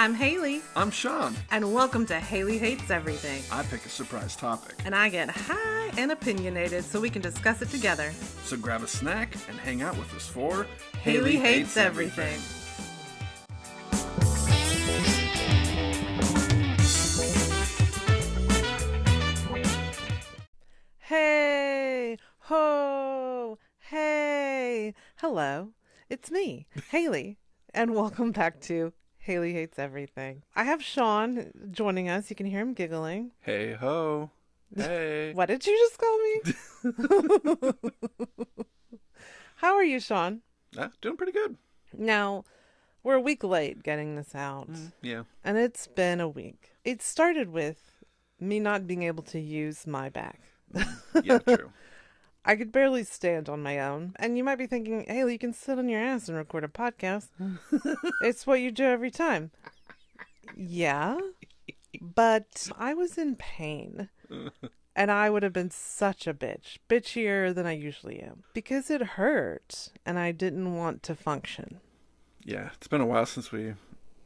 I'm Hailey. I'm Sean. And welcome to Hailey Hates Everything. I pick a surprise topic. And I get high and opinionated so we can discuss it together. So grab a snack and hang out with us for Hailey Hates Everything. Hey, ho, hey. Hello, it's me, Hailey, and welcome back to Hailey Hates Everything. I have Sean joining us. You can hear him giggling. Hey ho. Hey. What did you just call me? How are you, Sean? Doing pretty good. Now, we're a week late getting this out. Yeah. And it's been a week. It started with me not being able to use my back. Yeah, true. I could barely stand on my own. And you might be thinking, Hailey, you can sit on your ass and record a podcast. It's what you do every time. Yeah. But I was in pain. And I would have been such a bitch. Bitchier than I usually am. Because it hurt. And I didn't want to function. Yeah, it's been a while since we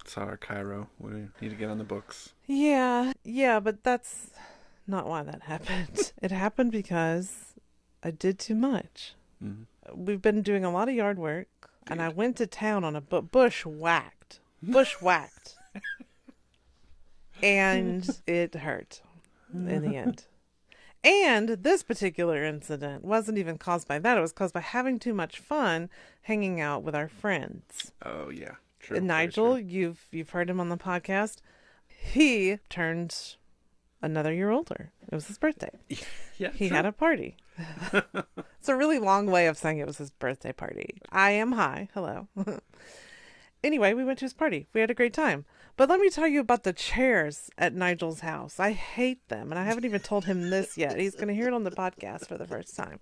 saw our Cairo. We need to get on the books. Yeah, but that's not why that happened. It happened because I did too much. Mm-hmm. We've been doing a lot of yard work, and I went to town on a bushwhacked. And it hurt in the end. And this particular incident wasn't even caused by that. It was caused by having too much fun hanging out with our friends. Oh, yeah. True. Nigel, you've heard him on the podcast. He turned another year older. It was his birthday. Yeah, he had a party. It's a really long way of saying it was his birthday party. I am high. Hello. Anyway, we went to his party. We had a great time. But let me tell you about the chairs at Nigel's house. I hate them, and I haven't even told him this yet. He's going to hear it on the podcast for the first time.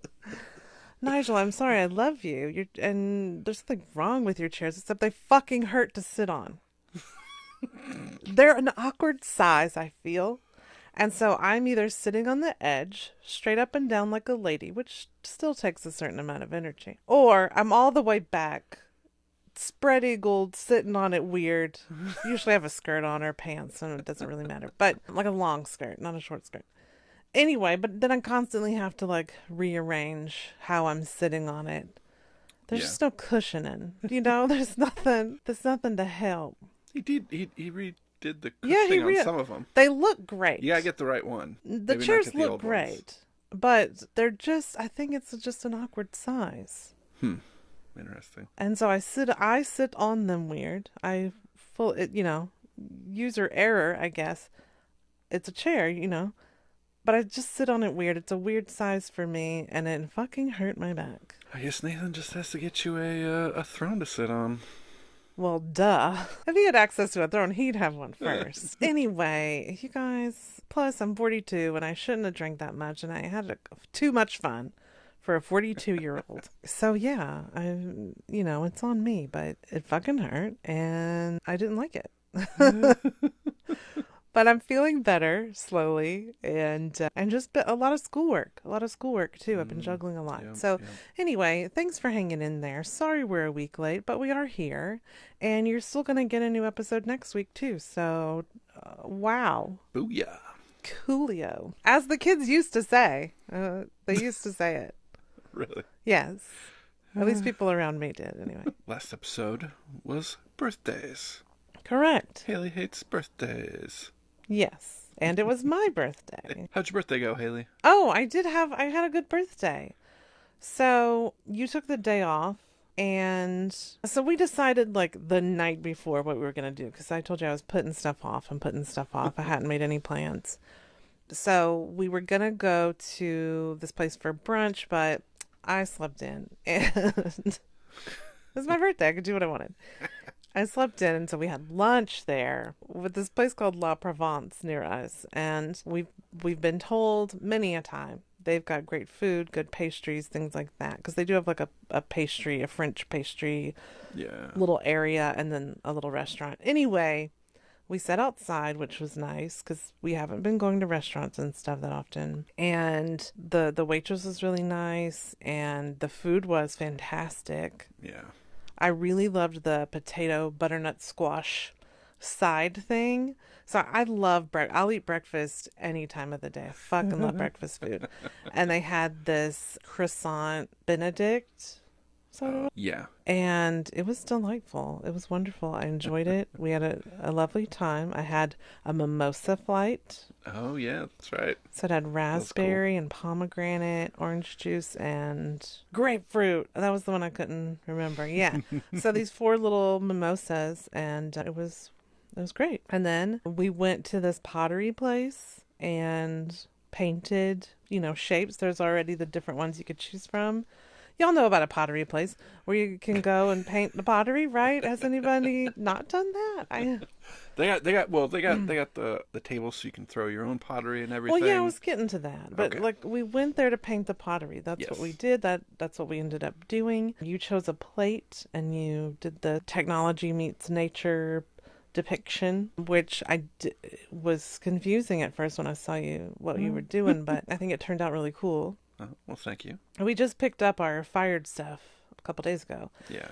Nigel, I'm sorry. I love you. And there's nothing wrong with your chairs, except they fucking hurt to sit on. They're an awkward size, I feel. And so I'm either sitting on the edge, straight up and down like a lady, which still takes a certain amount of energy, or I'm all the way back, spread-eagled, sitting on it weird. Usually I have a skirt on or pants, and it doesn't really matter. But like a long skirt, not a short skirt. Anyway, but then I constantly have to rearrange how I'm sitting on it. There's just no cushioning, There's nothing to help. He redid the cushioning on some of them. They look great. You gotta get the right one. The chairs look great, but they're just. I think it's just an awkward size. Interesting. And so I sit on them weird. User error, I guess. It's a chair, but I just sit on it weird. It's a weird size for me, and it fucking hurt my back. I guess Nathan just has to get you a throne to sit on. Well, duh. If he had access to a throne, he'd have one first. Anyway, you guys, plus I'm 42, and I shouldn't have drank that much, and I had too much fun for a 42-year-old. So yeah, it's on me, but it fucking hurt, and I didn't like it. But I'm feeling better slowly, and just a lot of schoolwork too. I've been juggling a lot. Anyway, thanks for hanging in there. Sorry we're a week late, but we are here, and you're still going to get a new episode next week too. So, wow. Booyah. Coolio. As the kids used to say. They used to say it. Really? Yes. At least people around me did, anyway. Last episode was birthdays. Correct. Hailey hates birthdays. Yes. And it was my birthday. How'd your birthday go, Hailey? Oh, I had a good birthday. So you took the day off, and so we decided the night before what we were going to do, because I told you I was putting stuff off. I hadn't made any plans. So we were going to go to this place for brunch, but I slept in, and it was my birthday. I could do what I wanted. I slept in, and so we had lunch there with this place called La Provence near us, and we've been told many a time they've got great food, good pastries, things like that, because they do have a French pastry, little area, and then a little restaurant. Anyway, we sat outside, which was nice because we haven't been going to restaurants and stuff that often. And the waitress was really nice, and the food was fantastic. Yeah. I really loved the potato butternut squash side thing. So I love I'll eat breakfast any time of the day. I fucking love breakfast food. And they had this croissant Benedict soda, Yeah. and it was delightful. It was wonderful. I enjoyed it. We had a lovely time. I had a mimosa flight. Oh, yeah, that's right. So it had That was cool. raspberry and pomegranate, orange juice, and grapefruit. That was the one I couldn't remember. Yeah. So these four little mimosas, and it was great. And then we went to this pottery place and painted, shapes. There's already the different ones you could choose from. Y'all know about a pottery place where you can go and paint the pottery, right? Has anybody not done that? They got the table so you can throw your own pottery and Well, yeah, I everything. was getting to that. But Okay. we went there to paint the pottery. That's what we Yes. did. That's what we ended up doing. You chose a plate and you did the technology meets nature depiction, which was confusing at first when I saw what you were doing, but I think it turned out really cool. Well, thank you. We just picked up our fired stuff a couple days ago. Yeah.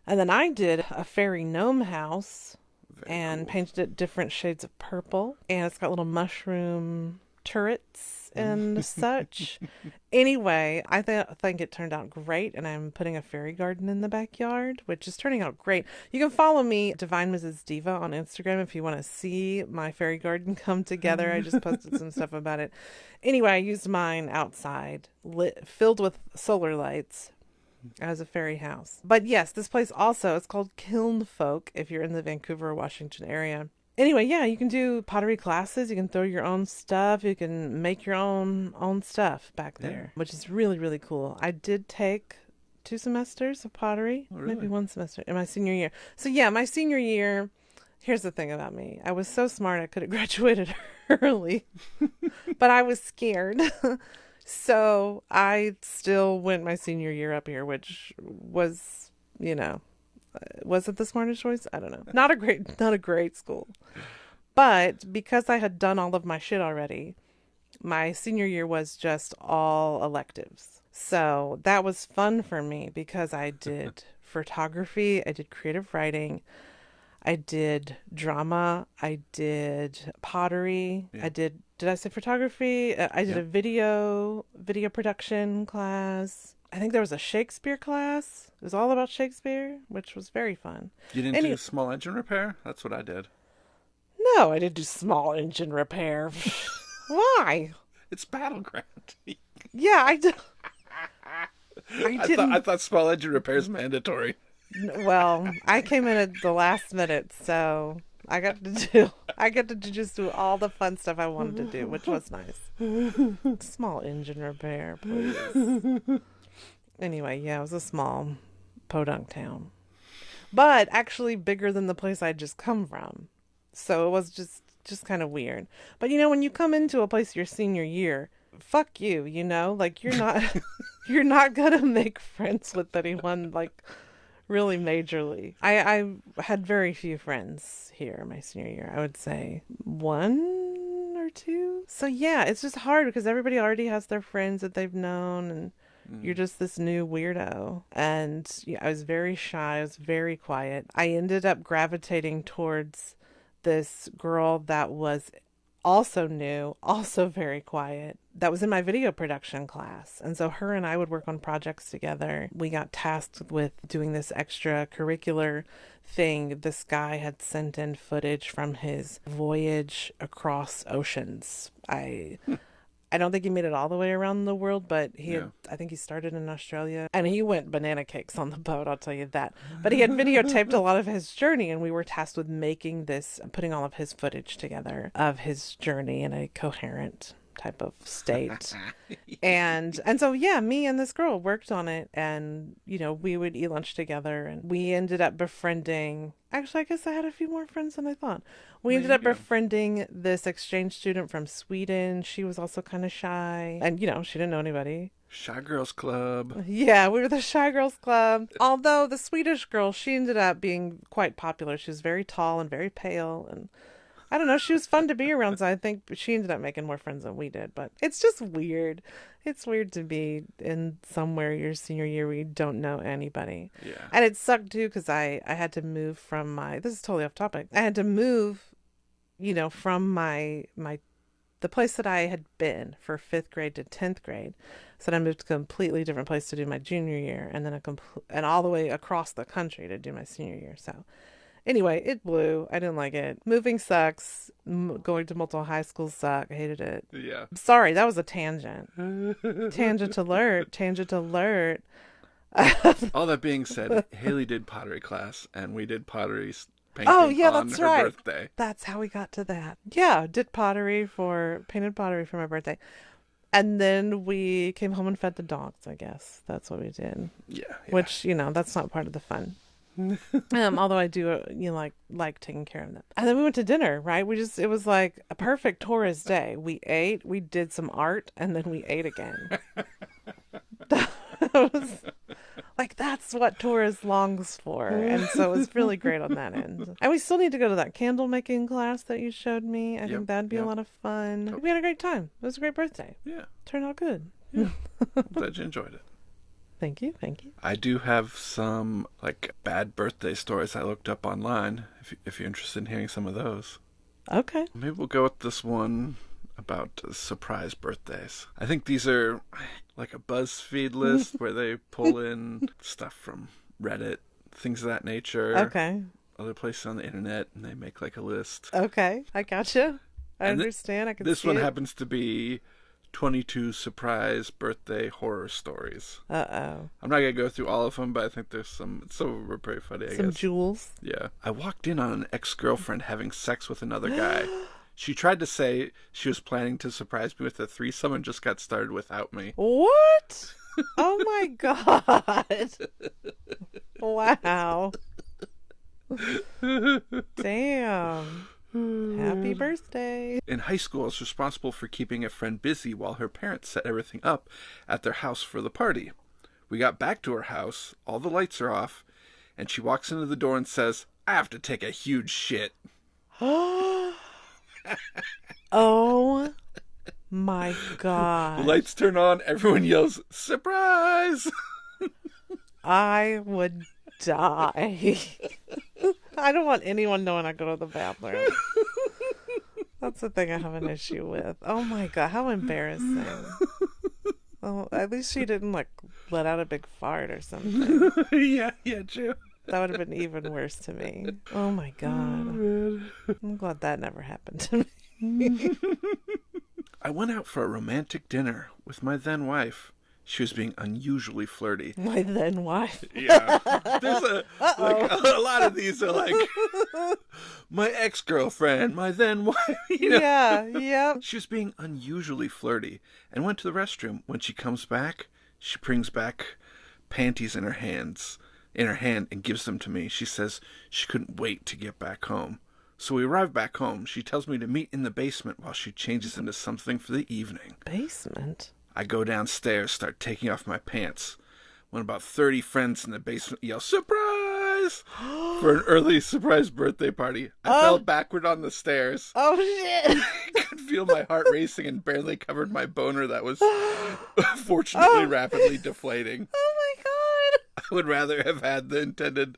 And then I did a fairy gnome house Very and cool. painted it different shades of purple. And it's got little mushroom turrets and such. Anyway, I think it turned out great, and I'm putting a fairy garden in the backyard, which is turning out great. You can follow me, Divine Mrs. Diva, on Instagram if you want to see my fairy garden come together. I just posted some stuff about it. Anyway, I used mine outside, filled with solar lights as a fairy house. But yes, this place also, it's called Kiln Folk if you're in the Vancouver, Washington area. Anyway, yeah, you can do pottery classes. You can throw your own stuff. You can make your own stuff back Yeah. there, which is really, really cool. I did take 2 semesters of pottery, Oh, maybe really? 1 semester in my senior year. So yeah, my senior year, here's the thing about me. I was so smart I could have graduated early, but I was scared. So I still went my senior year up here, which was, was it the smartest choice? I don't know. Not a great school. But because I had done all of my shit already, my senior year was just all electives. So that was fun for me because I did photography, I did creative writing, I did drama, I did pottery, Yeah. I did I say photography? I did Yeah. a video production class. I think there was a Shakespeare class. It was all about Shakespeare, which was very fun. You didn't Any do small engine repair? That's what I did. No, I didn't do small engine repair. Why? It's battleground. Yeah, I I thought I didn't. thought small engine repair is mandatory. Well, I came in at the last minute, so I got to just do all the fun stuff I wanted to do, which was nice. Small engine repair, please. Anyway, yeah, it was a small podunk town, but actually bigger than the place I'd just come from. So it was just kind of weird. But when you come into a place your senior year, fuck you, like you're not gonna make friends with anyone like really majorly. I had very few friends here my senior year. I would say one or two. So yeah, it's just hard because everybody already has their friends that they've known, and you're just this new weirdo. And yeah, I was very shy. I was very quiet. I ended up gravitating towards this girl that was also new, also very quiet, that was in my video production class. And so her and I would work on projects together. We got tasked with doing this extracurricular thing. This guy had sent in footage from his voyage across oceans. I don't think he made it all the way around the world, but Yeah. I think he started in Australia and he went banana cakes on the boat, I'll tell you that. But he had videotaped a lot of his journey, and we were tasked with putting all of his footage together of his journey in a coherent type of state. And so yeah, me and this girl worked on it, and we would eat lunch together, and we ended up befriending, actually I guess I had a few more friends than I thought. We There ended you up go. befriending this exchange student from Sweden. She was also kind of shy, and she didn't know anybody. Shy Girls Club. Yeah, we were the Shy Girls Club. Although the Swedish girl, she ended up being quite popular. She was very tall and very pale, and I don't know. She was fun to be around, so I think she ended up making more friends than we did. But it's just weird. It's weird to be in somewhere your senior year where you don't know anybody. Yeah. And it sucked too because I had to move from my. This is totally off topic. I had to move, from my the place that I had been for 5th grade to 10th grade. So then I moved to a completely different place to do my junior year, and then and all the way across the country to do my senior year. So anyway, it blew. I didn't like it. Moving sucks. Going to multiple high schools suck. I hated it. Yeah. Sorry, that was a tangent. Tangent alert. Tangent alert. All that being said, Hailey did pottery class, and we did pottery painting Oh, yeah, on that's her right. birthday. That's how we got to that. Yeah, painted pottery for my birthday. And then we came home and fed the dogs, I guess. That's what we did. Yeah. Which, that's not part of the fun. Although I do, like taking care of them. And then we went to dinner, right? It was like a perfect tourist day. We ate, we did some art, and then we ate again. It was like, that's what tourist longs for. And so it was really great on that end. And we still need to go to that candle making class that you showed me. I think that'd be a lot of fun. We had a great time. It was a great birthday. Yeah. Turned out good. Yeah. I'm glad you enjoyed it. Thank you. Thank you. I do have some bad birthday stories I looked up online. If you're interested in hearing some of those. Okay. Maybe we'll go with this one about surprise birthdays. I think these are like a BuzzFeed list where they pull in stuff from Reddit, things of that nature. Okay. Other places on the internet, and they make a list. Okay. I gotcha. I understand. I can see this one it. happens to be 22 surprise birthday horror stories. Uh-oh. I'm not going to go through all of them, but I think there's some of them are pretty funny, I guess. Some jewels. Yeah. I walked in on an ex-girlfriend having sex with another guy. She tried to say she was planning to surprise me with a threesome and just got started without me. What? Oh my God. Wow. Damn. Happy birthday. In high school, I was responsible for keeping a friend busy while her parents set everything up at their house for the party. We got back to her house, all the lights are off, and she walks into the door and says, "I have to take a huge shit." Oh my God. The lights turn on, everyone yells, "Surprise!" I would die. I don't want anyone knowing I go to the bathroom. That's the thing I have an issue with. Oh my God, how embarrassing. Well, at least she didn't let out a big fart or something. yeah, true. That would have been even worse to me. Oh my God. I'm glad that never happened to me. I went out for a romantic dinner with my then wife. She was being unusually flirty. My then wife. Yeah. There's a lot of these are my ex-girlfriend, my then wife. Yeah, yeah. She was being unusually flirty and went to the restroom. When she comes back, she brings back panties in her hand and gives them to me. She says she couldn't wait to get back home. So we arrive back home. She tells me to meet in the basement while she changes into something for the evening. Basement? I go downstairs, start taking off my pants. When about 30 friends in the basement yell, "Surprise!" for an early surprise birthday party. I fell backward on the stairs. Oh, shit. I could feel my heart racing and barely covered my boner that was fortunately rapidly deflating. Oh, my God. I would rather have had the intended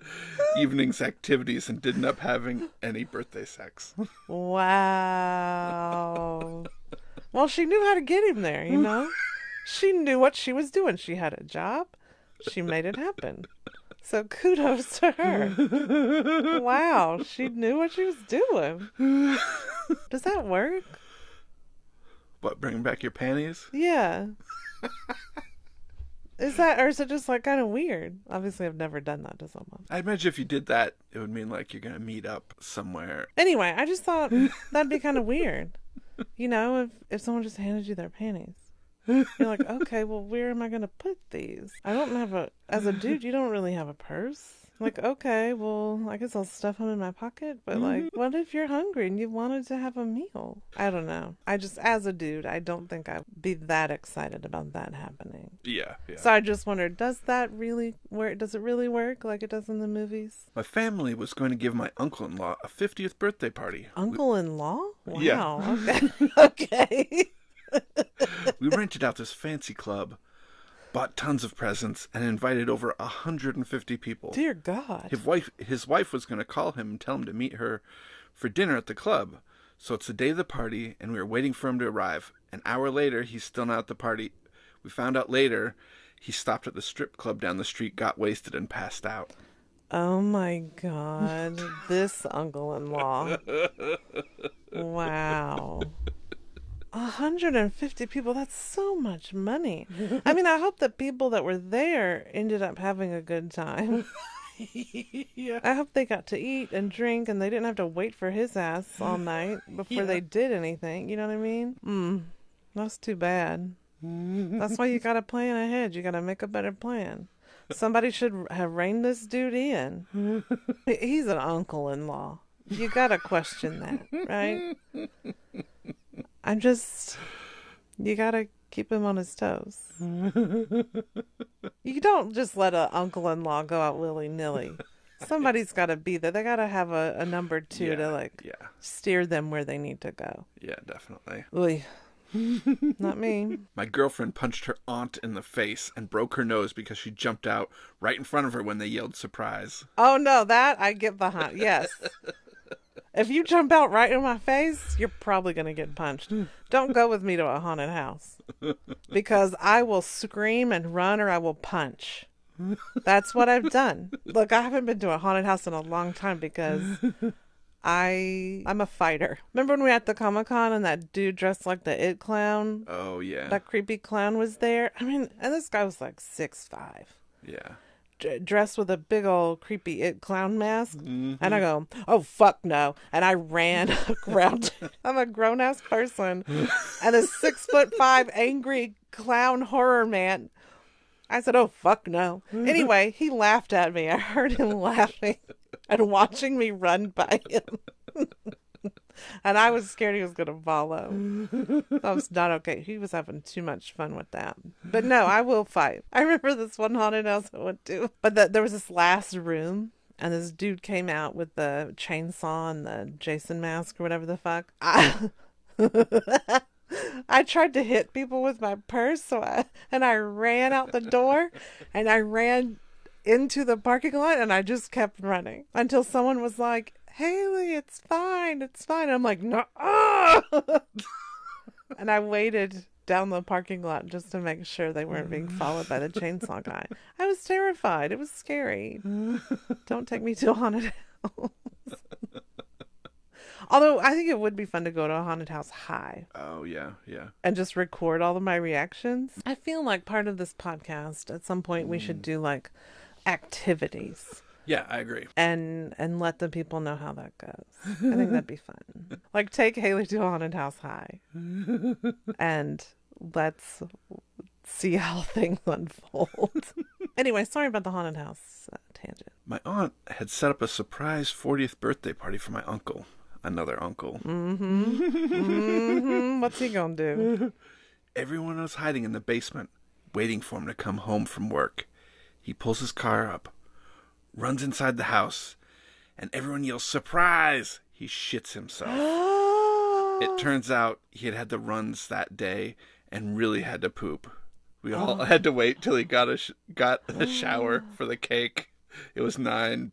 evening's activities and didn't end up having any birthday sex. Wow. Well, she knew how to get him there, She knew what she was doing. She had a job. She made it happen. So kudos to her. Wow, she knew what she was doing. Does that work? What, bringing back your panties? Yeah. Is it just kind of weird? Obviously, I've never done that to someone. I imagine if you did that, it would mean you're going to meet up somewhere. Anyway, I just thought that'd be kind of weird. If someone just handed you their panties. You're like, okay, well, where am I going to put these? I don't have as a dude, you don't really have a purse. Like, okay, well, I guess I'll stuff them in my pocket. But, like, what if you're hungry and you wanted to have a meal? I don't know. As a dude, I don't think I'd be that excited about that happening. Yeah, yeah. So I just wondered, does that really work? Does it really work like it does in the movies? My family was going to give my uncle-in-law a 50th birthday party. Uncle-in-law? Wow. Yeah. Okay. Okay. We rented out this fancy club, bought tons of presents, and invited over 150 people. Dear God. His wife was going to call him and tell him to meet her for dinner at the club. So it's the day of the party, and we were waiting for him to arrive. An hour later, he's still not at the party. We found out later he stopped at the strip club down the street, got wasted, and passed out. Oh my God. This uncle-in-law. Wow. 150 people, that's so much money. I mean, I hope the people that were there ended up having a good time. Yeah. I hope they got to eat and drink and they didn't have to wait for his ass all night before they did anything. You know what I mean? That's too bad. That's why you gotta plan ahead. You gotta make a better plan. Somebody should have reined this dude in. He's an uncle-in-law. You gotta question that, right? You gotta keep him on his toes. You don't just let an uncle-in-law go out willy-nilly. Somebody's gotta be there. They gotta have a number two to steer them where they need to go. Yeah, definitely. Oy. Not me. My girlfriend punched her aunt in the face and broke her nose because she jumped out right in front of her when they yelled surprise. Oh no, that I get behind. Yes. If you jump out right in my face, you're probably going to get punched. Don't go with me to a haunted house because I will scream and run or I will punch. That's what I've done. Look, I haven't been to a haunted house in a long time because I'm a fighter. Remember when we were at the Comic-Con and that dude dressed like the It Clown? Oh, yeah. That creepy clown was there. I mean, and this guy was like 6'5". Yeah. Dressed with a big old creepy It Clown mask. And I go, oh, fuck no. And I ran around. I'm a grown-ass person. And a 6'5" angry clown horror man. I said, oh, fuck no. Anyway, he laughed at me. I heard him laughing and watching me run by him. And I was scared he was going to follow. That was not okay. He was having too much fun with that. But no, I will fight. I remember this one haunted house I went to. But there was this last room, and this dude came out with the chainsaw and the Jason mask or whatever the fuck. I tried to hit people with my purse, and I ran out the door, and I ran into the parking lot, and I just kept running until someone was like, Hailey, it's fine, it's fine. I'm like, no. And I waited down the parking lot just to make sure they weren't being followed by the chainsaw guy. I was terrified. It was scary. Don't take me to a haunted house. Although I think it would be fun to go to a haunted house high. Oh, yeah, yeah. And just record all of my reactions. I feel like part of this podcast, at some point, we should do like activities. Yeah, I agree. And let the people know how that goes. I think that'd be fun. Like, take Hailey to a haunted house high. And let's see how things unfold. Anyway, sorry about the haunted house tangent. My aunt had set up a surprise 40th birthday party for my uncle. Another uncle. What's he gonna do? Everyone was hiding in the basement, waiting for him to come home from work. He pulls his car up, runs inside the house, and everyone yells, surprise! He shits himself. It turns out he had the runs that day and really had to poop. We all had to wait till he got a shower for the cake. It was 9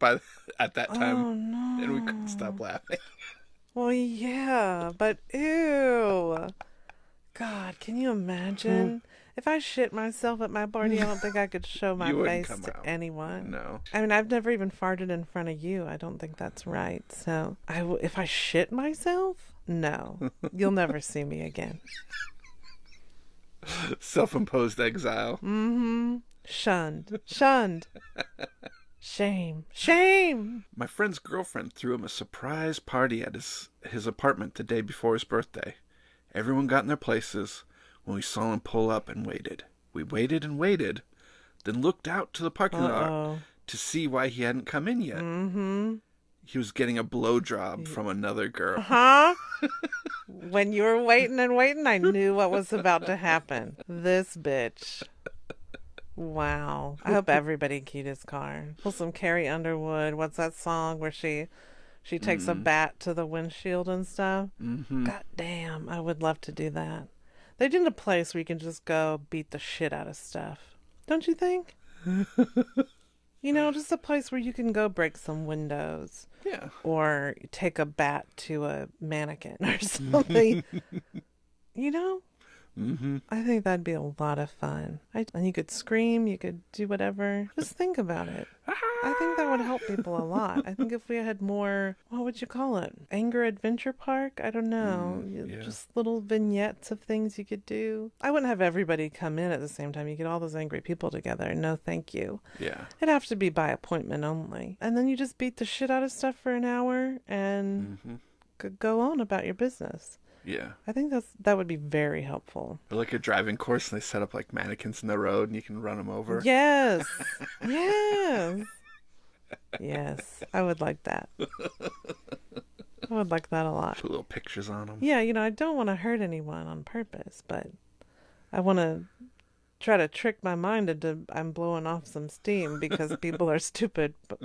at that time, and we couldn't stop laughing. Well, yeah, but ew. God, can you imagine? If I shit myself at my party, I don't think I could show my face to anyone. No. I mean, I've never even farted in front of you. I don't think that's right. So, if I shit myself, no. You'll never see me again. Self-imposed exile. Shunned. Shunned. Shame. Shame. My friend's girlfriend threw him a surprise party at his apartment the day before his birthday. Everyone got in their places. when we saw him pull up and waited. We waited and waited, then looked out to the parking lot to see why he hadn't come in yet. Mm-hmm. He was getting a blowjob from another girl. Huh? When you were waiting and waiting, I knew what was about to happen. This bitch. Wow. I hope everybody keyed his car. Pull some Carrie Underwood. What's that song where she takes a bat to the windshield and stuff? Mm-hmm. God damn. I would love to do that. They need a place where you can just go beat the shit out of stuff. Don't you think? You know, just a place where you can go break some windows. Yeah. Or take a bat to a mannequin or something. You know? Mm-hmm. I think that'd be a lot of fun. And you could scream, you could do whatever. Just think about it. I think that would help people a lot. I think if we had more, what would you call it? Anger Adventure Park? I don't know. Yeah. Just little vignettes of things you could do. I wouldn't have everybody come in at the same time. You get all those angry people together. No, thank you. Yeah. It'd have to be by appointment only. And then you just beat the shit out of stuff for an hour and could go on about your business. Yeah. I think that would be very helpful. Or like a driving course, and they set up like mannequins in the road, and you can run them over. Yes. Yes. Yes. I would like that. I would like that a lot. Put little pictures on them. Yeah, I don't want to hurt anyone on purpose, but I want to try to trick my mind into I'm blowing off some steam because people are stupid. But,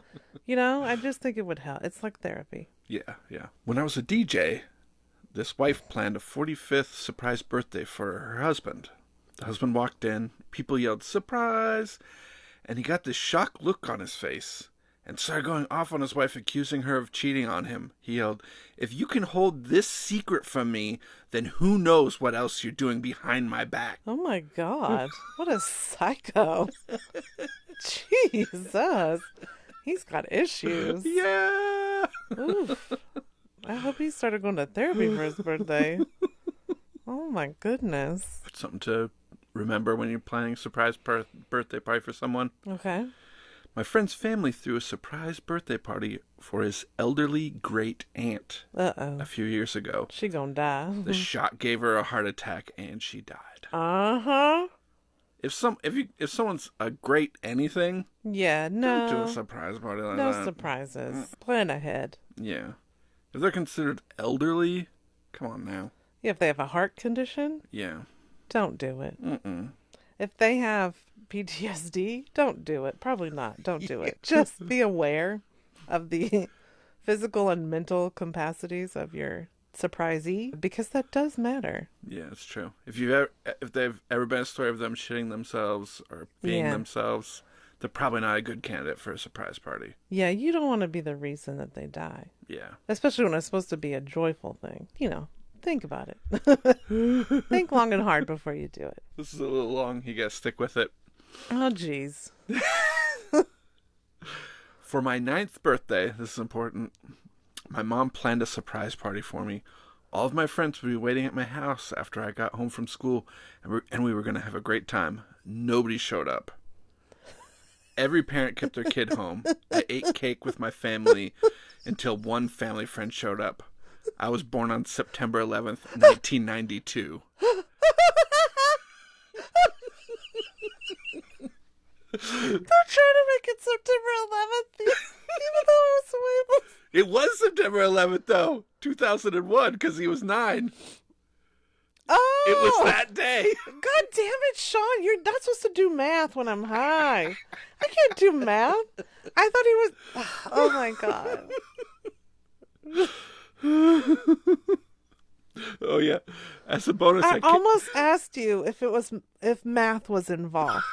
I just think it would help. It's like therapy. Yeah, yeah. When I was a DJ, this wife planned a 45th surprise birthday for her husband. The husband walked in, people yelled, "Surprise!" And he got this shocked look on his face and started going off on his wife, accusing her of cheating on him. He yelled, "If you can hold this secret from me, then who knows what else you're doing behind my back." Oh my God. What a psycho. Jesus. He's got issues. Yeah. Oof. I hope he started going to therapy for his birthday. Oh my goodness. Something to remember when you're planning a surprise birthday party for someone. Okay. My friend's family threw a surprise birthday party for his elderly great aunt a few years ago. She gonna die. The shot gave her a heart attack and she died. Uh-huh. If someone's a great anything, yeah, no. don't do a surprise party like no that. No surprises. Plan ahead. Yeah. If they're considered elderly, come on now. Yeah, if they have a heart condition, yeah, don't do it. Mm-mm. If they have PTSD, don't do it. Probably not. Don't do it. Just be aware of the physical and mental capacities of your surprisee, because that does matter. Yeah, it's true. If they've ever been a story of them shitting themselves or peeing themselves, they're probably not a good candidate for a surprise party. Yeah, you don't want to be the reason that they die. Yeah. Especially when it's supposed to be a joyful thing. Think about it. Think long and hard before you do it. This is a little long. You gotta stick with it. Oh, jeez. For my 9th birthday, this is important, my mom planned a surprise party for me. All of my friends would be waiting at my house after I got home from school, and we were going to have a great time. Nobody showed up. Every parent kept their kid home. I ate cake with my family until one family friend showed up. I was born on September 11th, 1992. They're trying to make it September 11th, even though it was way before. It was September 11th, though, 2001, because he was 9. Oh! It was that day. God damn it, Sean. You're not supposed to do math when I'm high. I can't do math. I thought he was... Oh, my God. Oh, yeah. As a bonus... I almost asked you if math was involved.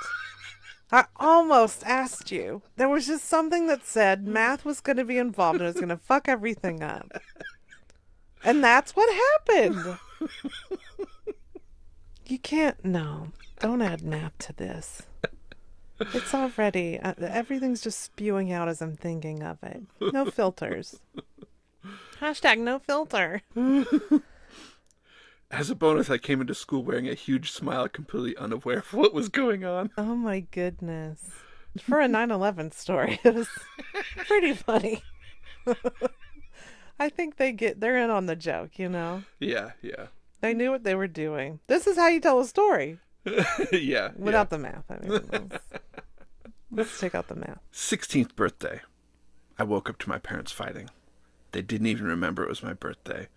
I almost asked you. There was just something that said math was going to be involved and it was going to fuck everything up. And that's what happened. You can't... No. Don't add math to this. It's already... everything's just spewing out as I'm thinking of it. No filters. Hashtag no filter. As a bonus, I came into school wearing a huge smile, completely unaware of what was going on. Oh my goodness. For a 9/11 story, it was pretty funny. I think they're in on the joke, Yeah, yeah. They knew what they were doing. This is how you tell a story. Yeah. Without the math. I mean, let's take out the math. 16th birthday. I woke up to my parents fighting. They didn't even remember it was my birthday.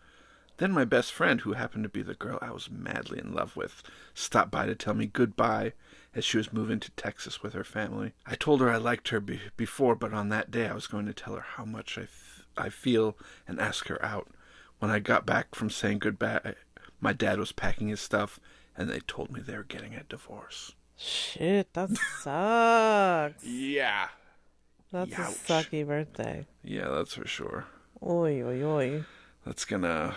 Then my best friend, who happened to be the girl I was madly in love with, stopped by to tell me goodbye as she was moving to Texas with her family. I told her I liked her before, but on that day I was going to tell her how much I feel and ask her out. When I got back from saying goodbye, my dad was packing his stuff, and they told me they were getting a divorce. Shit, that sucks. Yeah. That's Youch. a sucky birthday. Yeah, that's for sure. Oy, oy, oy. That's gonna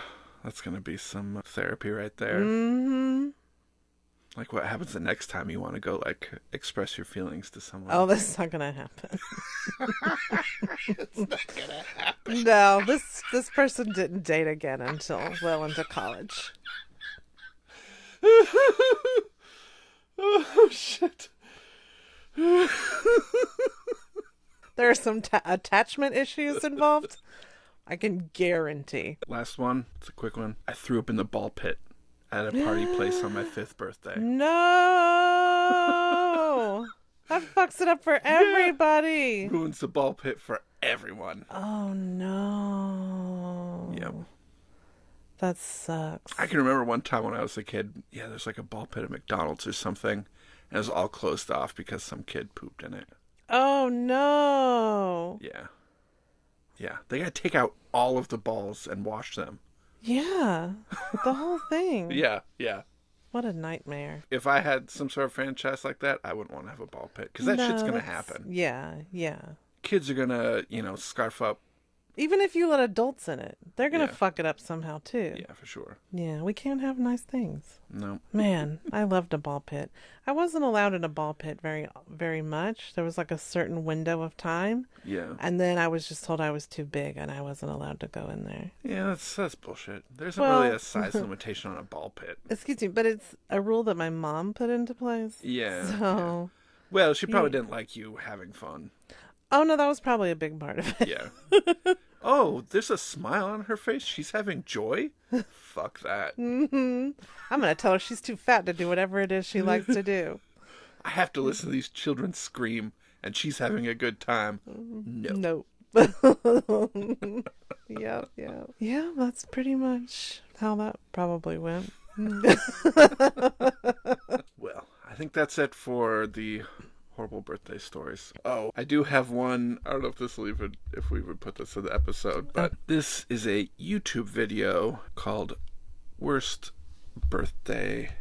be some therapy right there. Mm-hmm. Like, what happens the next time you want to go, like, express your feelings to someone? Oh, that's not gonna happen. It's not gonna happen. No, this person didn't date again until well into college. Oh, shit. There are some attachment issues involved. I can guarantee. Last one. It's a quick one. I threw up in the ball pit at a party place on my 5th birthday. No! That fucks it up for everybody. Ruins the ball pit for everyone. Oh, no. Yep. That sucks. I can remember one time when I was a kid, there's like a ball pit at McDonald's or something, and it was all closed off because some kid pooped in it. Oh, no. Yeah. Yeah. They gotta take out all of the balls and wash them. Yeah. The whole thing. Yeah, yeah. What a nightmare. If I had some sort of franchise like that, I wouldn't want to have a ball pit, because that shit's gonna happen. Yeah, yeah. Kids are gonna, scarf up. Even if you let adults in it, they're going to Yeah. fuck it up somehow, too. Yeah, for sure. Yeah, we can't have nice things. No. Man, I loved a ball pit. I wasn't allowed in a ball pit very, very much. There was like a certain window of time. Yeah. And then I was just told I was too big and I wasn't allowed to go in there. Yeah, that's bullshit. There isn't Well- really a size limitation on a ball pit. Excuse me, but it's a rule that my mom put into place. Yeah. So, Well, she probably didn't like you having fun. oh no, that was probably a big part of it. Yeah. Oh, there's a smile on her face. She's having joy? Fuck that. I'm going to tell her she's too fat to do whatever it is she likes to do. I have to listen to these children scream, and she's having a good time. No. Nope. Yeah. Yeah, that's pretty much how that probably went. Well, I think that's it for the horrible birthday stories. Oh, I do have one. I don't know if we would put this in the episode, but this is a YouTube video called Worst Birthday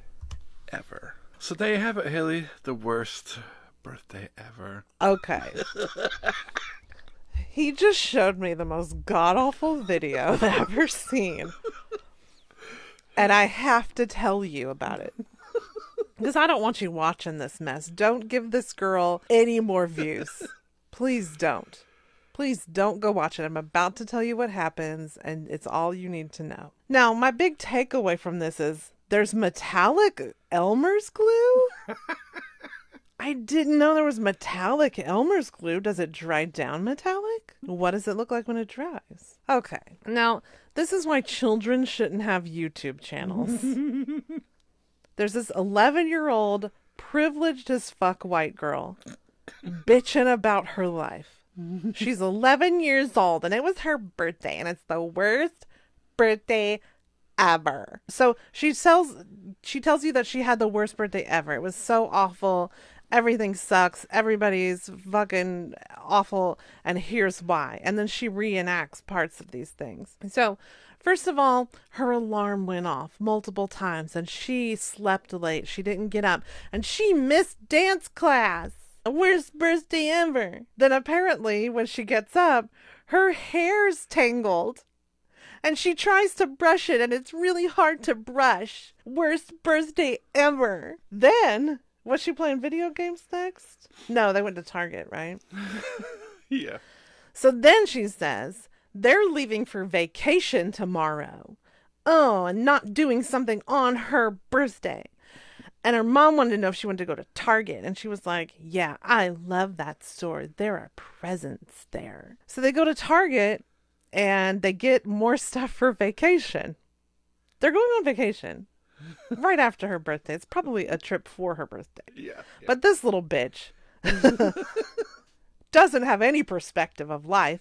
Ever. So there you have it, Hailey. The worst birthday ever. Okay. He just showed me the most god-awful video I've ever seen. And I have to tell you about it. Because I don't want you watching this mess. Don't give this girl any more views. Please don't. Please don't go watch it. I'm about to tell you what happens, and it's all you need to know. Now, my big takeaway from this is there's metallic Elmer's glue? I didn't know there was metallic Elmer's glue. Does it dry down metallic? What does it look like when it dries? Okay. Now, this is why children shouldn't have YouTube channels. There's this 11-year-old privileged as fuck white girl bitching about her life. She's 11 years old and it was her birthday and it's the worst birthday ever. So she tells you that she had the worst birthday ever. It was so awful. Everything sucks. Everybody's fucking awful. And here's why. And then she reenacts parts of these things. So, first of all, her alarm went off multiple times and she slept late. She didn't get up and she missed dance class. Worst birthday ever. Then apparently when she gets up, her hair's tangled. And she tries to brush it and it's really hard to brush. Worst birthday ever. Then, was she playing video games next? No, they went to Target, right? Yeah. So then she says, they're leaving for vacation tomorrow. Oh, and not doing something on her birthday. And her mom wanted to know if she wanted to go to Target. And she was like, yeah, I love that store. There are presents there. So they go to Target and they get more stuff for vacation. They're going on vacation right after her birthday. It's probably a trip for her birthday. Yeah. But this little bitch doesn't have any perspective of life.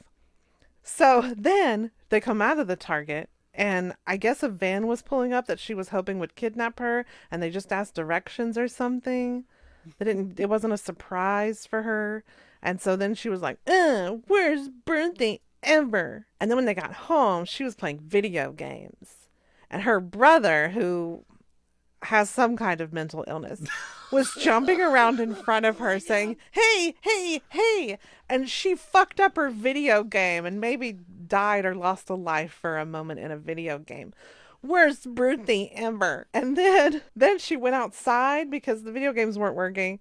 So then they come out of the Target, and I guess a van was pulling up that she was hoping would kidnap her, and they just asked directions or something. It wasn't a surprise for her. And so then she was like, worst birthday ever. And then when they got home, she was playing video games. And her brother, who has some kind of mental illness, was jumping around in front of her saying, hey, hey, hey. And she fucked up her video game and maybe died or lost a life for a moment in a video game. Worst birthday ever. And then she went outside because the video games weren't working.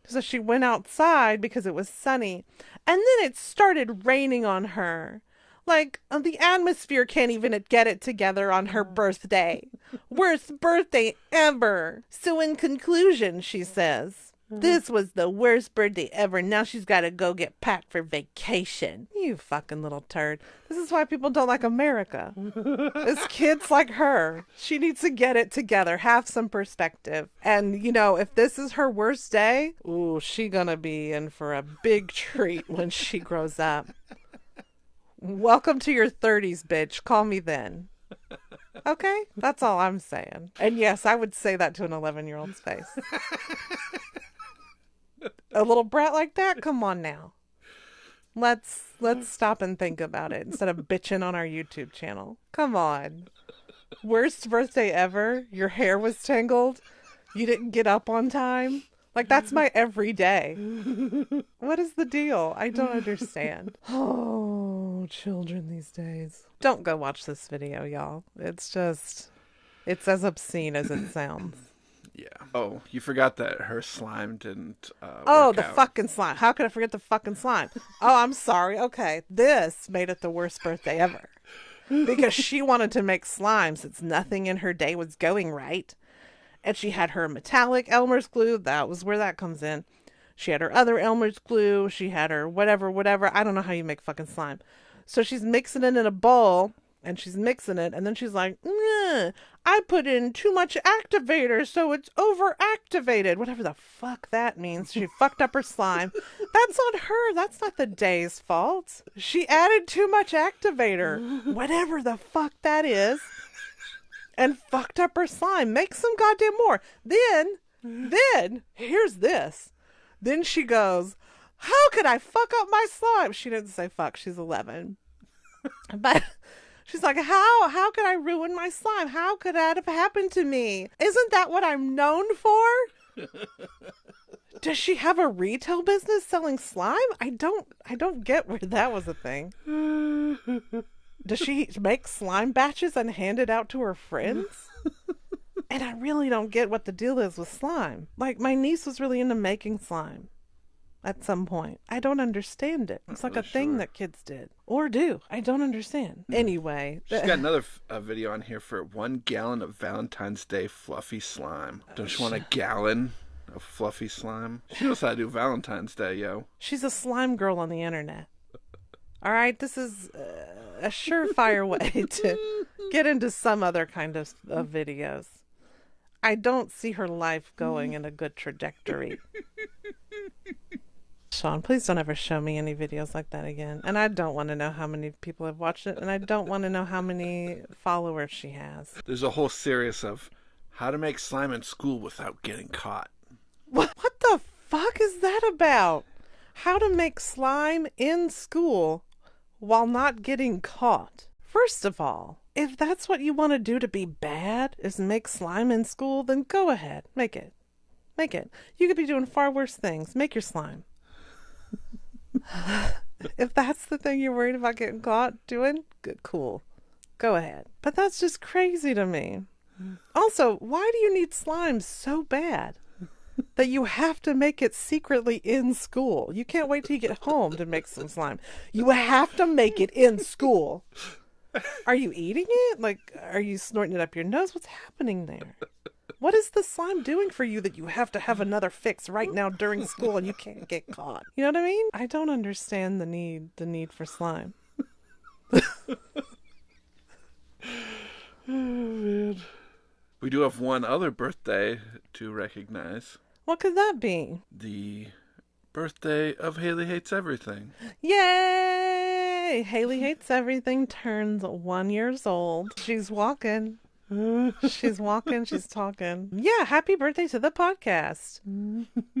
So she went outside because it was sunny. And then it started raining on her. Like, the atmosphere can't even get it together on her birthday. Worst birthday ever. So in conclusion, she says, this was the worst birthday ever. Now she's got to go get packed for vacation. You fucking little turd. This is why people don't like America. It's kids like her. She needs to get it together. Have some perspective. And, you know, if this is her worst day, ooh, she gonna be in for a big treat when she grows up. Welcome to your 30s, bitch. Call me then. Okay? That's all I'm saying. And yes, I would say that to an 11-year-old's face. A little brat like that? Come on now. Let's stop and think about it instead of bitching on our YouTube channel. Come on. Worst birthday ever? Your hair was tangled? You didn't get up on time? Like, that's my everyday. What is the deal? I don't understand. Oh, children these days. Don't go watch this video, y'all. It's as obscene as it sounds. Yeah. Oh, you forgot that her slime didn't Oh, the work out. fucking slime. How could I forget the fucking slime? Oh, I'm sorry. Okay. This made it the worst birthday ever. Because she wanted to make slime since nothing in her day was going right. And she had her metallic Elmer's glue. That was where that comes in. She had her other Elmer's glue. She had her whatever. I don't know how you make fucking slime. So she's mixing it in a bowl. And she's mixing it. And then she's like, I put in too much activator, so it's over-activated. Whatever the fuck that means. She fucked up her slime. That's on her. That's not the day's fault. She added too much activator. Whatever the fuck that is. And fucked up her slime. Make some goddamn more. Then, here's this. Then she goes, how could I fuck up my slime? She didn't say fuck. She's 11. But she's like, how could I ruin my slime? How could that have happened to me? Isn't that what I'm known for? Does she have a retail business selling slime? I don't get where that was a thing. Does she make slime batches and hand it out to her friends? And I really don't get what the deal is with slime. Like, my niece was really into making slime at some point. I don't understand it. It's like a thing that kids did. Or do. I don't understand. Anyway. She's got another video on here for 1 gallon of Valentine's Day fluffy slime. Don't you want a gallon of fluffy slime? She knows how to do Valentine's Day, yo. She's a slime girl on the internet. All right, this is a surefire way to get into some other kind of videos. I don't see her life going in a good trajectory. Sean, please don't ever show me any videos like that again. And I don't want to know how many people have watched it, and I don't want to know how many followers she has. There's a whole series of how to make slime in school without getting caught. What the fuck is that about? How to make slime in school while not getting caught. First of all, if that's what you want to do to be bad, is make slime in school, then go ahead. Make it. Make it. You could be doing far worse things. Make your slime. If that's the thing you're worried about getting caught doing, good, cool. Go ahead. But that's just crazy to me. Also, why do you need slime so bad that you have to make it secretly in school? You can't wait till you get home to make some slime. You have to make it in school. Are you eating it? Like, are you snorting it up your nose? What's happening there? What is the slime doing for you that you have to have another fix right now during school and you can't get caught? You know what I mean? I don't understand the need for slime. Oh, man. We do have one other birthday to recognize. What could that be? The birthday of Hailey Hates Everything. Yay! Hailey Hates Everything turns 1 year old. She's walking. She's walking, she's talking. Yeah, happy birthday to the podcast.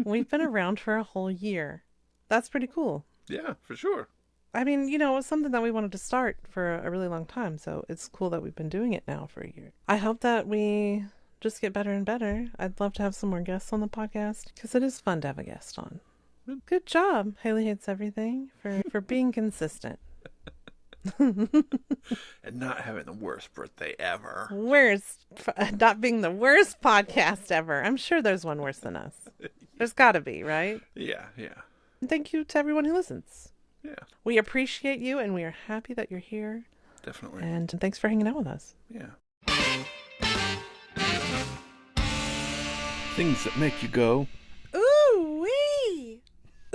We've been around for a whole year. That's pretty cool. Yeah, for sure. I mean, you know, it was something that we wanted to start for a really long time, so it's cool that we've been doing it now for a year. I hope that we just get better and better. I'd love to have some more guests on the podcast, because it is fun to have a guest on. Good job, Hailey Hates Everything, for being consistent. And not having the worst birthday ever. Not being the worst podcast ever. I'm sure there's one worse than us. There's got to be, right? Yeah. Thank you to everyone who listens. Yeah. We appreciate you, and we are happy that you're here. Definitely. And thanks for hanging out with us. Yeah. Things that make you go, Ooh wee!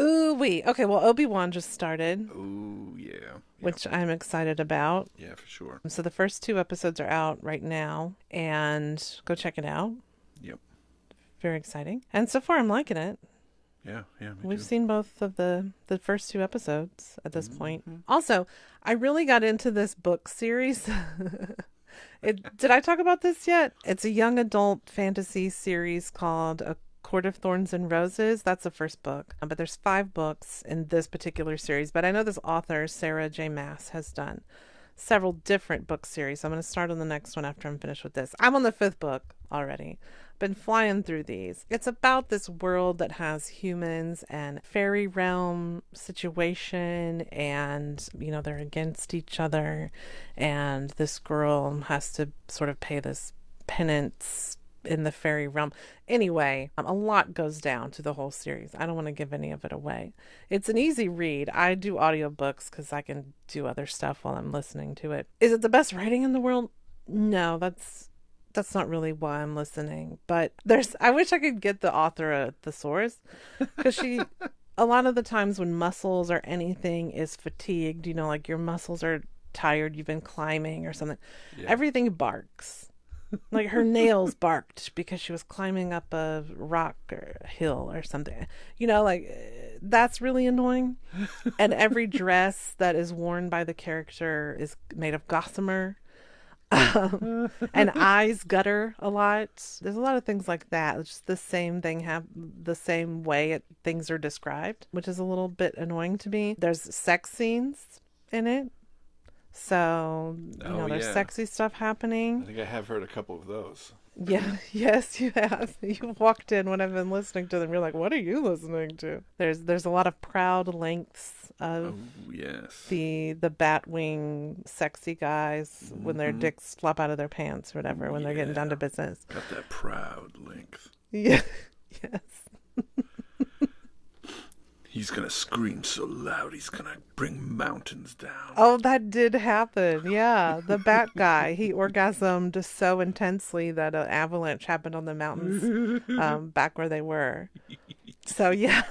Ooh wee! Okay, well, Obi-Wan just started. ooh, yeah. Which I'm excited about. Yeah, for sure. So the first 2 episodes are out right now, and go check it out. Yep. Very exciting. And so far, I'm liking it. Yeah, me We've too. seen both of the first 2 episodes at this point. Also, I really got into this book series. Did I talk about this yet? It's a young adult fantasy series called A Court of Thorns and Roses. That's the first book. But there's 5 books in this particular series. But I know this author, Sarah J. Maas, has done several different book series. I'm going to start on the next one after I'm finished with this. I'm on the 5th book already. Been flying through these. It's about this world that has humans and fairy realm situation, and you know, they're against each other, and this girl has to sort of pay this penance in the fairy realm. Anyway, a lot goes down to the whole series. I don't want to give any of it away. It's an easy read. I do audiobooks because I can do other stuff while I'm listening to it. Is it the best writing in the world? No, that's not really why I'm listening. But I wish I could get the author a thesaurus, because a lot of the times when muscles or anything is fatigued, you know, like your muscles are tired, you've been climbing or something, everything barks. Like her nails barked because she was climbing up a rock or a hill or something. You know, like that's really annoying. And every dress that is worn by the character is made of gossamer. And eyes gutter a lot. There's a lot of things like that. It's just the same thing, have the same way things are described, which is a little bit annoying to me. There's sex scenes in it. So, there's sexy stuff happening. I think I have heard a couple of those. Yeah, yes, you have. You walked in when I've been listening to them. You're like, what are you listening to? There's a lot of proud lengths of the Batwing sexy guys when their dicks flop out of their pants or whatever, when they're getting down to business. Got that proud length. Yeah, yes. He's gonna scream so loud he's gonna bring mountains down. Oh, that did happen. Yeah, the Bat guy, he orgasmed so intensely that an avalanche happened on the mountains back where they were. So yeah,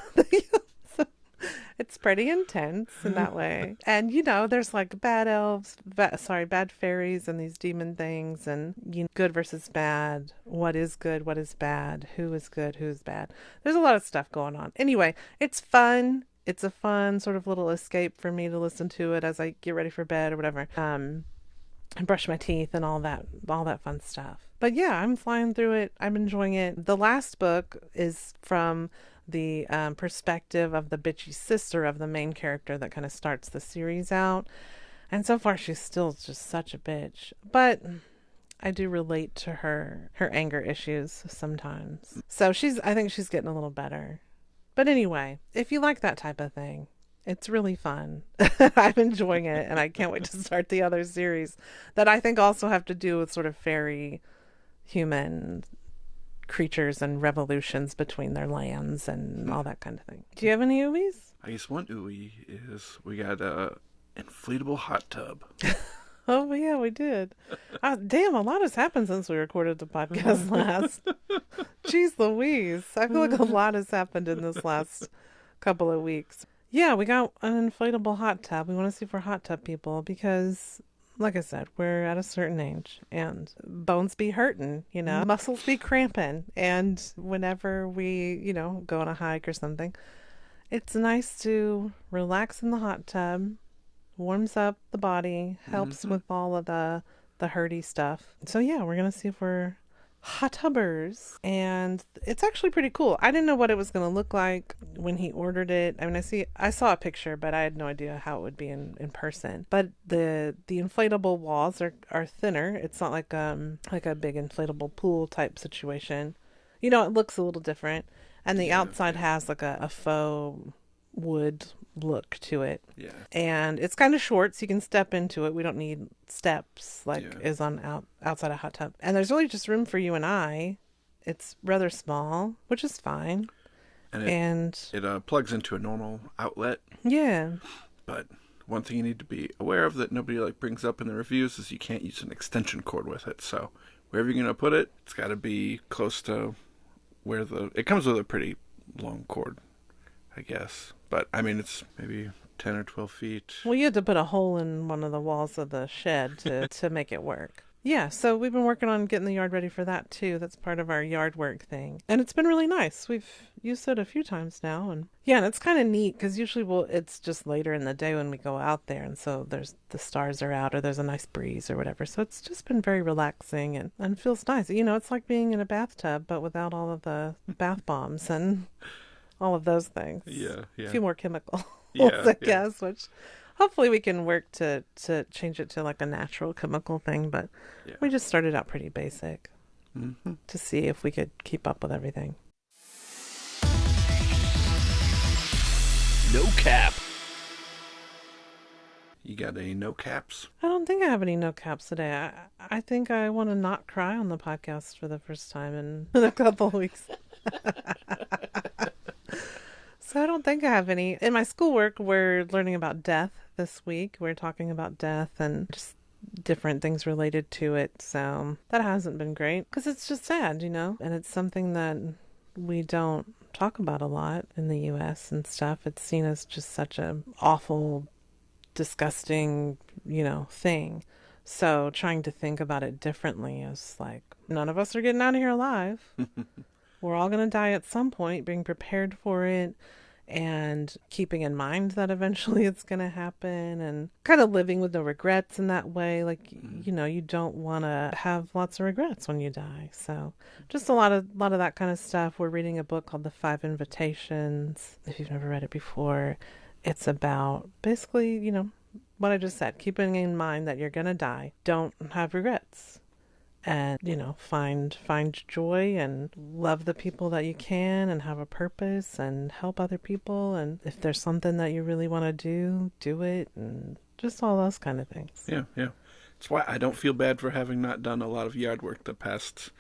it's pretty intense in that way. And there's like bad elves, bad fairies, and these demon things, and good versus bad. What is good? What is bad? Who is good? Who's bad? There's a lot of stuff going on. Anyway, it's fun. It's a fun sort of little escape for me to listen to it as I get ready for bed or whatever. And brush my teeth and all that fun stuff. But yeah, I'm flying through it. I'm enjoying it. The last book is from the perspective of the bitchy sister of the main character that kind of starts the series out. And so far, she's still just such a bitch. But I do relate to her anger issues sometimes. So I think she's getting a little better. But anyway, if you like that type of thing, it's really fun. I'm enjoying it, and I can't wait to start the other series that I think also have to do with sort of fairy human creatures and revolutions between their lands and all that kind of thing. Do you have any ooies? I guess one ooey is we got a inflatable hot tub. Oh yeah, we did. Damn, a lot has happened since we recorded the podcast last. Jeez Louise, I feel like a lot has happened in this last couple of weeks. Yeah, we got an inflatable hot tub. We want to see if we're hot tub people because like I said, we're at a certain age and bones be hurting, muscles be cramping. And whenever we, go on a hike or something, it's nice to relax in the hot tub, warms up the body, helps Mm-hmm. with all of the hurty stuff. So yeah, we're gonna see if we're hot tubbers, and it's actually pretty cool. I didn't know what it was gonna look like when he ordered it. I mean, I saw a picture, but I had no idea how it would be in person. But the inflatable walls are thinner. It's not like a big inflatable pool type situation. It looks a little different, and the Yeah, outside yeah, has like a faux wood look to it. yeah, And it's kind of short, so you can step into it. We don't need steps like yeah. is on outside a hot tub. And there's really just room for you and I. It's rather small, which is fine. And And it plugs into a normal outlet, yeah, but one thing you need to be aware of that nobody like brings up in the reviews is you can't use an extension cord with it. So wherever you're gonna put it, it's got to be close to where it comes with a pretty long cord, I guess. But I mean, it's maybe 10 or 12 feet. well, you had to put a hole in one of the walls of the shed to make it work. Yeah, so we've been working on getting the yard ready for that too. That's part of our yard work thing. And it's been really nice. We've used it a few times now, and yeah, and it's kind of neat because usually it's just later in the day when we go out there, and so the stars are out or there's a nice breeze or whatever. So it's just been very relaxing and feels nice. It's like being in a bathtub but without all of the bath bombs and all of those things. Yeah, A yeah, few more chemicals, yeah, I yeah. guess, which hopefully we can work to change it to like a natural chemical thing, but we Yeah. just started out pretty basic Hmm. to see if we could keep up with everything. No cap. You got any no caps? I don't think I have any no caps today. I think I want to not cry on the podcast for the first time in a couple of weeks. So I don't think I have any. In my schoolwork, we're learning about death this week. We're talking about death and just different things related to it. So that hasn't been great because it's just sad, and it's something that we don't talk about a lot in the US and stuff. It's seen as just such a awful, disgusting, thing. So trying to think about it differently is like none of us are getting out of here alive. We're all going to die at some point, being prepared for it and keeping in mind that eventually it's going to happen and kind of living with no regrets in that way. Like, you don't want to have lots of regrets when you die. So just a lot of that kind of stuff. We're reading a book called The Five Invitations. If you've never read it before, it's about basically, what I just said, keeping in mind that you're going to die. Don't have regrets and find joy and love the people that you can and have a purpose and help other people, and if there's something that you really want to do it, and just all those kind of things. Yeah, yeah. That's why I don't feel bad for having not done a lot of yard work the past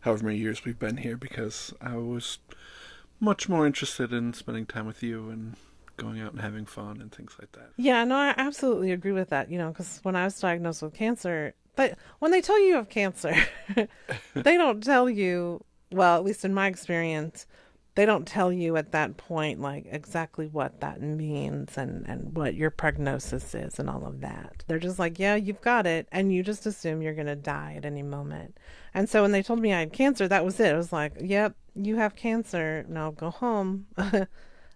however many years we've been here because I was much more interested in spending time with you and going out and having fun and things like that. Yeah, no, I absolutely agree with that, because when I was diagnosed with cancer, but when they tell you have cancer, they don't tell you, well, at least in my experience, they don't tell you at that point like exactly what that means and what your prognosis is and all of that. They're just like, yeah, you've got it, and you just assume you're going to die at any moment. And so when they told me I had cancer, that was it. It was like, yep, you have cancer. Now go home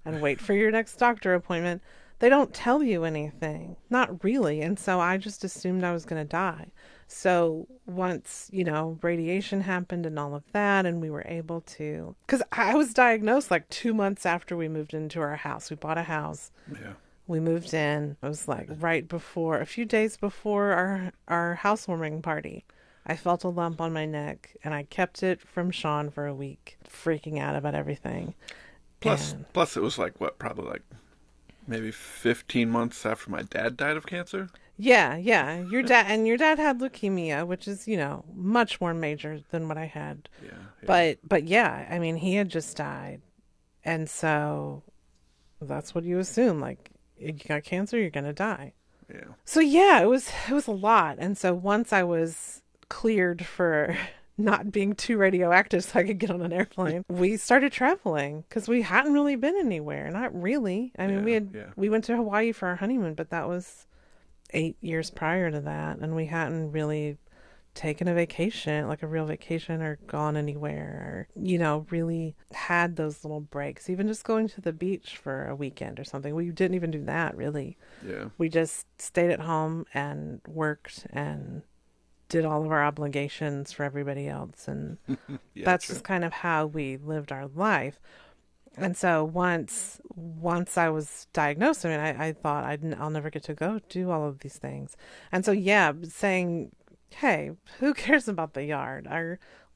and wait for your next doctor appointment. They don't tell you anything. Not really. And so I just assumed I was going to die. So once, radiation happened and all of that, and we were able to, because I was diagnosed like 2 months after we moved into our house. We bought a house. Yeah. We moved in. It was like right before, a few days before our housewarming party. I felt a lump on my neck, and I kept it from Sean for a week, freaking out about everything. Plus, And plus it was like what, probably like maybe 15 months after my dad died of cancer. yeah, yeah, your dad had leukemia, which is, much more major than what I had. Yeah, yeah, But yeah, I mean, he had just died. And so that's what you assume, like you got cancer, you're going to die. yeah. So yeah, it was a lot. And so once I was cleared for not being too radioactive so I could get on an airplane, we started traveling because we hadn't really been anywhere. Not really. I mean, Yeah, yeah. we went to Hawaii for our honeymoon, but that was 8 years prior to that, and we hadn't really taken a vacation, like a real vacation, or gone anywhere, or, really had those little breaks. Even just going to the beach for a weekend or something. We didn't even do that, really. Yeah. We just stayed at home and worked and did all of our obligations for everybody else. And Yeah, that's true. just kind of how we lived our life. And so once I was diagnosed, I mean, I thought I'll never get to go do all of these things. And so, yeah, saying, hey, who cares about the yard?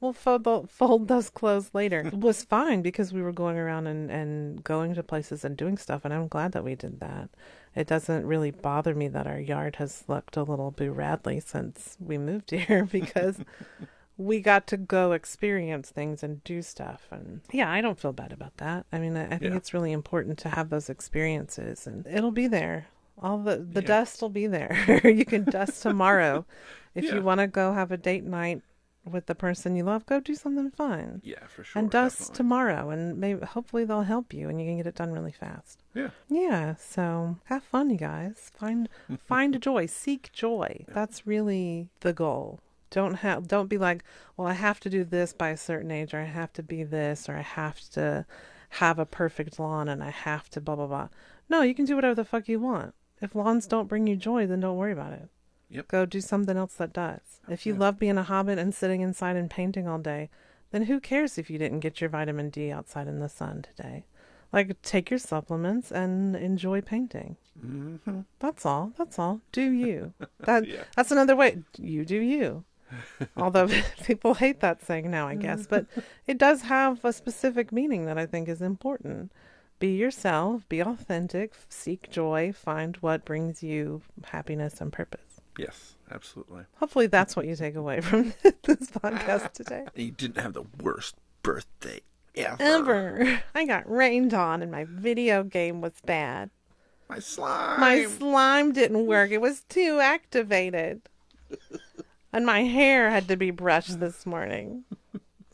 We'll fold those clothes later was fine because we were going around and going to places and doing stuff. And I'm glad that we did that. It doesn't really bother me that our yard has looked a little boo radly since we moved here because we got to go experience things and do stuff. And yeah, I don't feel bad about that. I mean, I think Yeah. it's really important to have those experiences, and it'll be there. All the Yeah. dust will be there. You can dust tomorrow. If you Yeah. want to go have a date night with the person you love, go do something fun. Yeah, for And sure. dust Definitely. tomorrow, and maybe hopefully they'll help you and you can get it done really fast. Yeah. Yeah, so have fun, you guys. Find joy, seek joy. Yeah. That's really the goal. Don't be like, well, I have to do this by a certain age, or I have to be this, or I have to have a perfect lawn, and I have to blah blah blah. No, you can do whatever the fuck you want. If lawns don't bring you joy, then don't worry about it. Yep. Go do something else that does. If you Yeah. love being a hobbit and sitting inside and painting all day, then who cares if you didn't get your vitamin D outside in the sun today? Like, take your supplements and enjoy painting. Mm-hmm. That's all. That's all. Do you. That Yeah. that's another way. You do you. Although people hate that saying now, I guess, but it does have a specific meaning that I think is important. Be yourself, be authentic, seek joy, find what brings you happiness and purpose. Yes, absolutely. Hopefully that's what you take away from this podcast today. You didn't have the worst birthday ever. Ever. I got rained on and my video game was bad. My My slime. slime didn't work. It was too activated. And my hair had to be brushed this morning.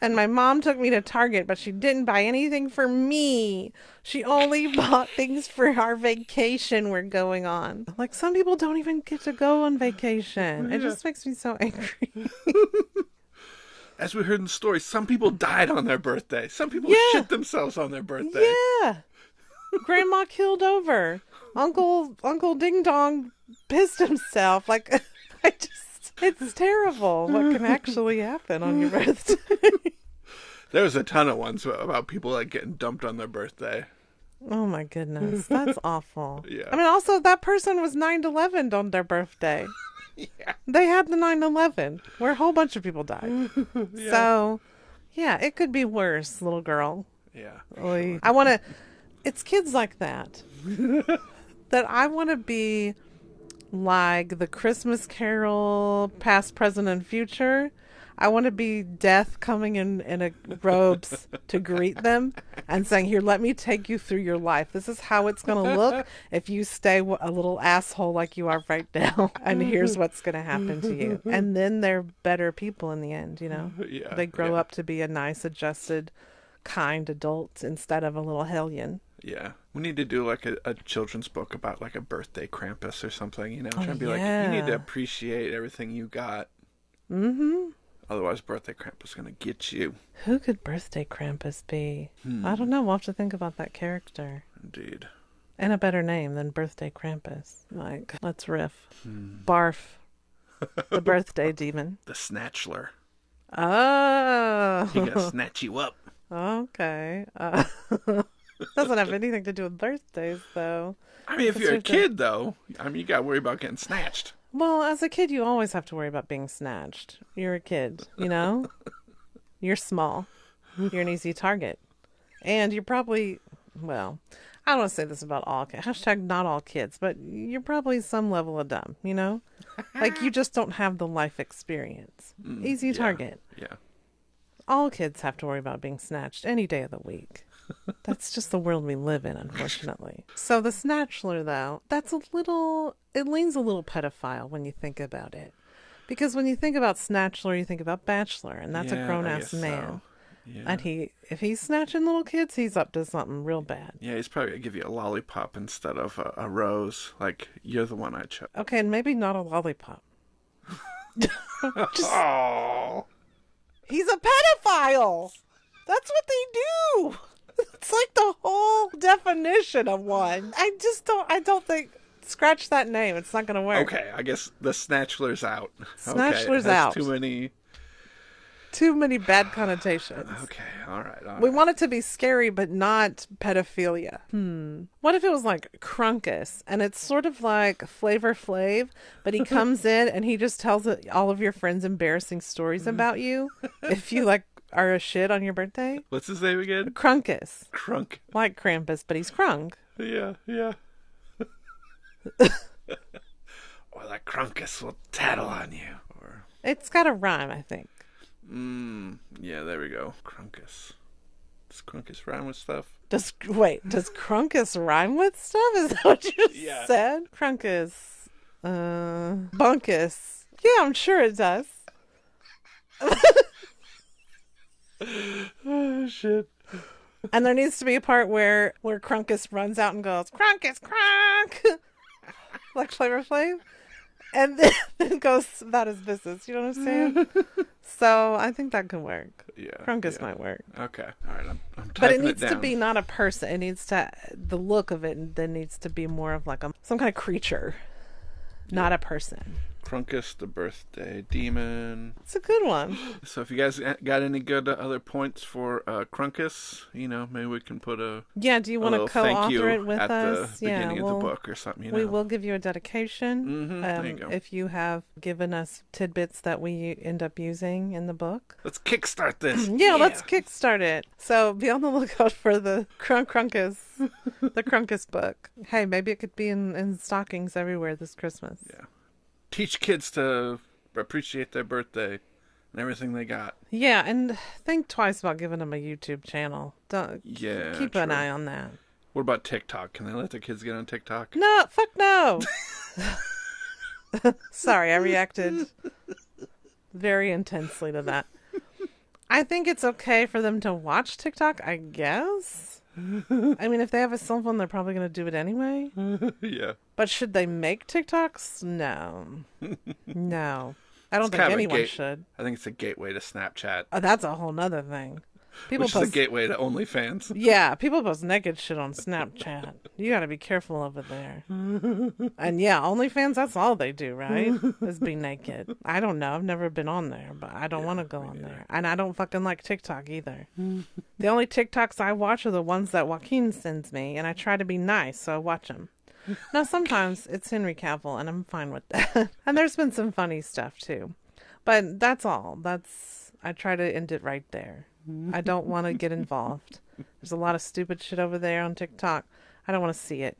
And my mom took me to Target, but she didn't buy anything for me. She only bought things for our vacation we're going on. Like, some people don't even get to go on vacation. It Yeah. just makes me so angry. As we heard in the story, some people died on their birthday. Some people Yeah. shit themselves on their birthday. Yeah. Grandma killed over. Uncle Ding Dong pissed himself. Like, it's terrible what can actually happen on your birthday. There was a ton of ones about people like getting dumped on their birthday. Oh my goodness, that's awful. Yeah. I mean, also, that person was 9/11 on their birthday. Yeah. They had the 9/11 where a whole bunch of people died. Yeah. So, yeah, it could be worse, little girl. Yeah. Oy. I want to, it's kids like that that I want to be like the Christmas Carol, past, present, and future. I want to be death coming in a robes to greet them and saying, here, let me take you through your life. This is how it's going to look if you stay a little asshole like you are right now. And here's what's going to happen to you. And then they're better people in the end, you know? Yeah. They grow yeah. up to be a nice, adjusted, kind adult instead of a little hellion. Yeah. We need to do like a children's book about like a birthday Krampus or something, you know? Oh, Try and be like, you need to yeah. appreciate everything you got. Mm-hmm. Otherwise, birthday Krampus is going to get you. Who could birthday Krampus be? I don't know. We'll have to think about that character. Indeed. And a better name than birthday Krampus. Like, let's riff. Hmm. Barf. The birthday demon. The Snatchler. Oh. He gonna snatch you up. Okay. Doesn't have anything to do with birthdays, though. I mean, if That's you're a what the- kid, though, I mean, you gotta worry about getting snatched. Well, as a kid, you always have to worry about being snatched. You're a kid, you know? You're small. You're an easy target. And you're probably, well, I don't want to say this about all kids. Hashtag not all kids, but you're probably some level of dumb, you know? Like, you just don't have the life experience. Easy Yeah. target. Yeah. All kids have to worry about being snatched any day of the week. That's just the world we live in, unfortunately. So the Snatchler, though, it leans a little pedophile when you think about it. Because when you think about Snatchler, you think about Bachelor, and that's a Yeah, I grown-ass guess man. so. Yeah. And if he's snatching little kids, he's up to something real bad. Yeah, he's probably gonna give you a lollipop instead of a rose. Like, you're the one I chose. Okay, and maybe not a lollipop. Just, Oh. he's a pedophile. That's what they do. It's like the whole definition of one. I don't think, scratch that name. It's not going to work. Okay, I guess the Snatchler's out. Snatchler's okay, out. Too many bad connotations. Okay, all right. We want it to be scary, but not pedophilia. What if it was like Crunkus, and it's sort of like Flavor Flav, but he comes in and he just tells all of your friends embarrassing stories about you if you like are a shit on your birthday? What's his name again? Crunkus. Crunk. Like Krampus, but he's Crunk. Yeah. Or that Crunkus will tattle on you. Or it's got a rhyme, I think. Yeah, there we go. Crunkus. Does Crunkus rhyme with stuff? Does Crunkus rhyme with stuff? Is that what you just said? Crunkus. Bunkus. Yeah, I'm sure it does. Oh, shit. And there needs to be a part where Crunkus runs out and goes, Crunkus, crunk! Like Flavor Flav. And then goes about his business. You know what I'm saying? So I think that could work. Yeah. Crunkus might work. Okay. All right. I'm typing but it needs down. to be not a person. It needs to, the look of it then needs to be more of like some kind of creature, not a person. Crunkus the Birthday Demon. It's a good one. So if you guys got any good other points for Crunkus, maybe we can put a do you want to co-author it with at us? the beginning of the book or something. We will give you a dedication there you go. if you have given us tidbits that we end up using in the book. Let's kickstart this. Let's kickstart it. So be on the lookout for the Crunkus, the Crunkus book. Hey, maybe it could be in stockings everywhere this Christmas. Yeah. Teach kids to appreciate their birthday and everything they got. Yeah, and think twice about giving them a YouTube channel. Keep an eye on that. What about TikTok? Can they let their kids get on TikTok? No, fuck no. Sorry, I reacted very intensely to that. I think it's okay for them to watch TikTok, I guess. I mean, if they have a cell phone, they're probably going to do it anyway. Yeah. But should they make TikToks? No. No. I don't think anyone should. I think it's a gateway to Snapchat. Oh, that's a whole nother thing. Which is a gateway to OnlyFans. Yeah, people post naked shit on Snapchat. You got to be careful over there. And yeah, OnlyFans, that's all they do, right? Is be naked. I don't know. I've never been on there, but I don't want to go on there. And I don't fucking like TikTok either. The only TikToks I watch are the ones that Joaquin sends me, and I try to be nice, so I watch them. Now, sometimes it's Henry Cavill, and I'm fine with that. And there's been some funny stuff, too. But that's all. I try to end it right there. I don't want to get involved. There's a lot of stupid shit over there on TikTok. I don't want to see it.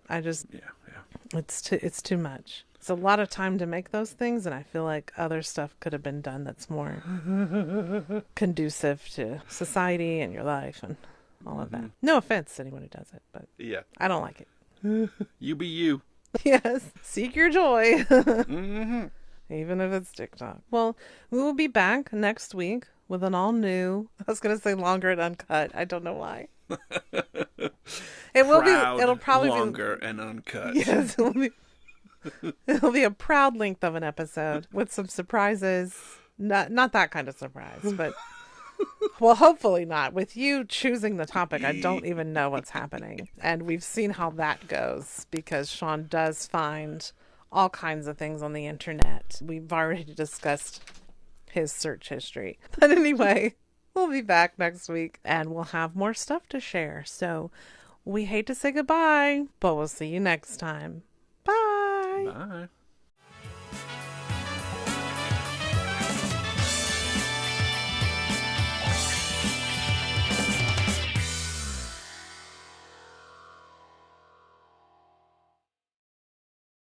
It's too much. It's a lot of time to make those things, and I feel like other stuff could have been done that's more conducive to society and your life and all of that. No offense to anyone who does it, but I don't like it. You be you. Yes. Seek your joy. Even if it's TikTok. Well, we will be back next week with an all new, I was going to say longer and uncut. I don't know why. It'll probably be longer and uncut. Yes, it'll be a proud length of an episode with some surprises. Not that kind of surprise, but well, hopefully not. With you choosing the topic, I don't even know what's happening. And we've seen how that goes because Sean does find all kinds of things on the internet. We've already discussed his search history. But anyway, we'll be back next week and we'll have more stuff to share. So we hate to say goodbye, but we'll see you next time. Bye. Bye.